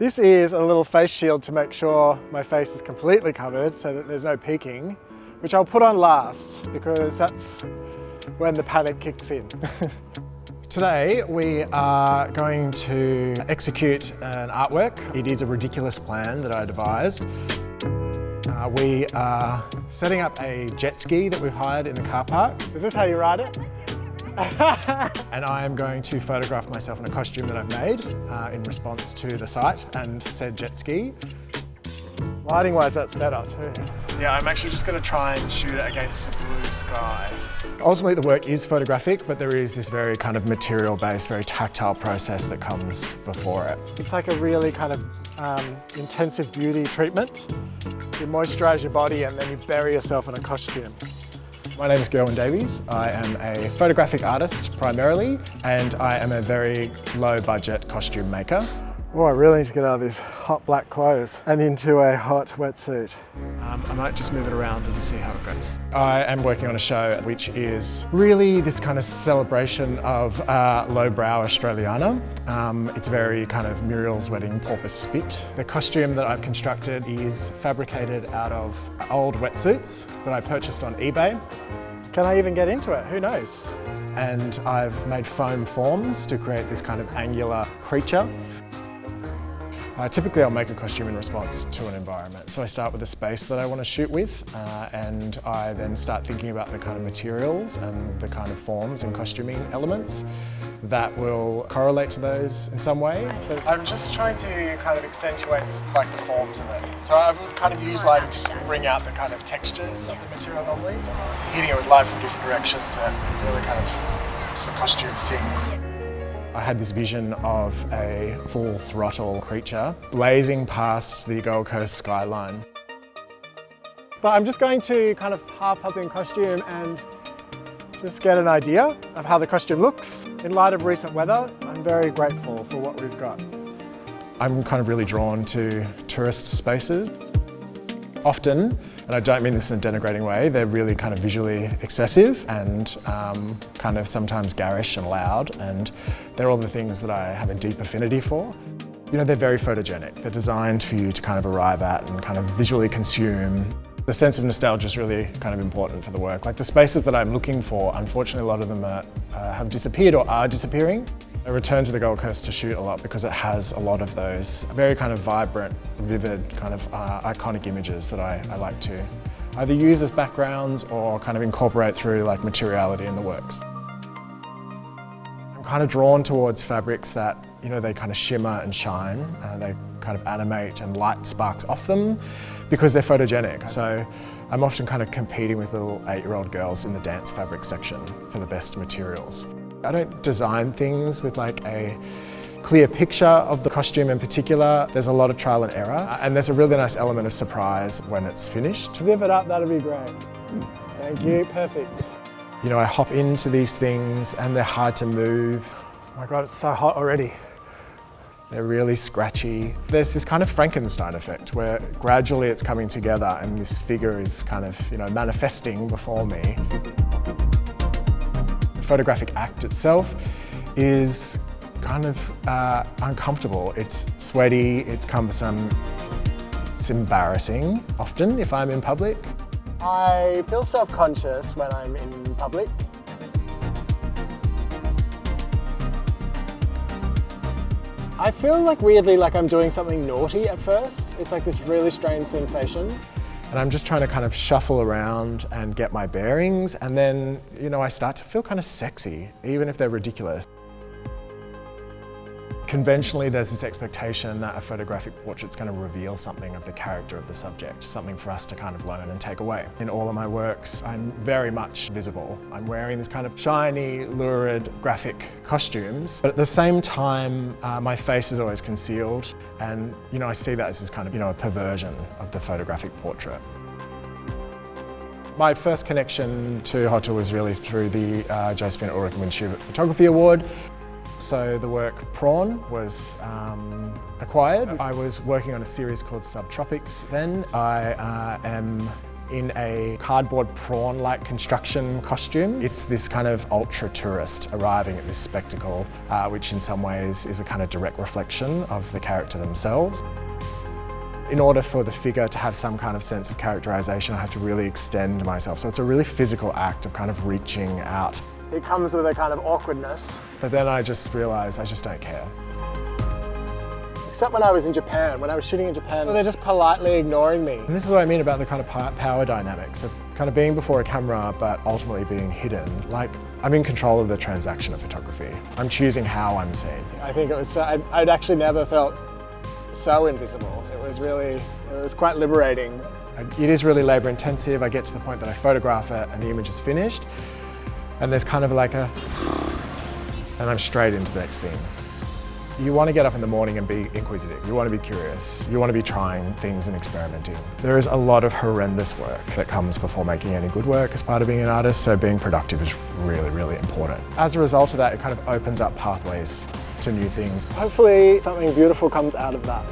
This is a little face shield to make sure my face is completely covered so that there's no peeking, which I'll put on last because that's when the panic kicks in. Today we are going to execute an artwork. It is a ridiculous plan that I devised. We are setting up a jet ski that we've hired in the car park. Is this how you ride it? And I am going to photograph myself in a costume that I've made in response to the site and said jet ski. Lighting wise, that's better too. Yeah, I'm actually just going to try and shoot it against the blue sky. Ultimately the work is photographic, but there is this very kind of material based, very tactile process that comes before it. It's like a really kind of intensive beauty treatment. You moisturise your body and then you bury yourself in a costume. My name is Gerwyn Davies. I am a photographic artist primarily, and I am a very low budget costume maker. Oh, I really need to get out of these hot black clothes and into a hot wetsuit. I might just move it around and see how it goes. I am working on a show which is really this kind of celebration of lowbrow Australiana. It's very kind of Muriel's Wedding porpoise spit. The costume that I've constructed is fabricated out of old wetsuits that I purchased on eBay. Can I even get into it? Who knows? And I've made foam forms to create this kind of angular creature. Typically I'll make a costume in response to an environment. So I start with a space that I want to shoot with and I then start thinking about the kind of materials and the kind of forms and costuming elements that will correlate to those in some way. So I'm just trying to kind of accentuate like the forms of it. So I would kind of use lighting to bring out the kind of textures of the material normally. Hitting it with light from different directions and really kind of makes the costume sing. I had this vision of a full throttle creature blazing past the Gold Coast skyline. But I'm just going to kind of half up in costume and just get an idea of how the costume looks. In light of recent weather, I'm very grateful for what we've got. I'm kind of really drawn to tourist spaces. Often, and I don't mean this in a denigrating way, they're really kind of visually excessive and kind of sometimes garish and loud, and they're all the things that I have a deep affinity for. You know, they're very photogenic. They're designed for you to kind of arrive at and kind of visually consume. The sense of nostalgia is really kind of important for the work. Like the spaces that I'm looking for, unfortunately a lot of them have disappeared or are disappearing. I return to the Gold Coast to shoot a lot because it has a lot of those very kind of vibrant, vivid, kind of iconic images that I like to either use as backgrounds or kind of incorporate through like materiality in the works. I'm kind of drawn towards fabrics that, you know, they kind of shimmer and shine, they kind of animate and light sparks off them because they're photogenic. So I'm often kind of competing with little 8-year-old girls in the dance fabric section for the best materials. I don't design things with like a clear picture of the costume in particular. There's a lot of trial and error, and there's a really nice element of surprise when it's finished. Zip it up, that'll be great. Thank you, perfect. You know, I hop into these things and they're hard to move. Oh my God, it's so hot already. They're really scratchy. There's this kind of Frankenstein effect where gradually it's coming together and this figure is kind of, you know, manifesting before me. The photographic act itself is kind of uncomfortable. It's sweaty, it's cumbersome, it's embarrassing often if I'm in public. I feel self-conscious when I'm in public. I feel like weirdly like I'm doing something naughty at first. It's like this really strange sensation. And I'm just trying to kind of shuffle around and get my bearings, and then, you know, I start to feel kind of sexy, even if they're ridiculous. Conventionally, there's this expectation that a photographic portrait's going to reveal something of the character of the subject, something for us to kind of learn and take away. In all of my works, I'm very much visible. I'm wearing this kind of shiny, lurid, graphic costumes, but at the same time, my face is always concealed, and, you know, I see that as this kind of, you know, a perversion of the photographic portrait. My first connection to HOTA was really through the Josephine Ulrich Schubert Photography Award. So the work Prawn was acquired. I was working on a series called Subtropics then. I am in a cardboard prawn-like construction costume. It's this kind of ultra tourist arriving at this spectacle, which in some ways is a kind of direct reflection of the character themselves. In order for the figure to have some kind of sense of characterization, I have to really extend myself. So it's a really physical act of kind of reaching out. It comes with a kind of awkwardness. But then I just realized I just don't care. Except when I was in Japan, when I was shooting in Japan, they're just politely ignoring me. And this is what I mean about the kind of power dynamics of kind of being before a camera, but ultimately being hidden. Like, I'm in control of the transaction of photography. I'm choosing how I'm seen. I think it was, I'd actually never felt so invisible. It was quite liberating. It is really labor intensive. I get to the point that I photograph it and the image is finished. And there's kind of like and I'm straight into the next scene. You want to get up in the morning and be inquisitive. You want to be curious. You want to be trying things and experimenting. There is a lot of horrendous work that comes before making any good work as part of being an artist, so being productive is really, really important. As a result of that, it kind of opens up pathways to new things. Hopefully something beautiful comes out of that.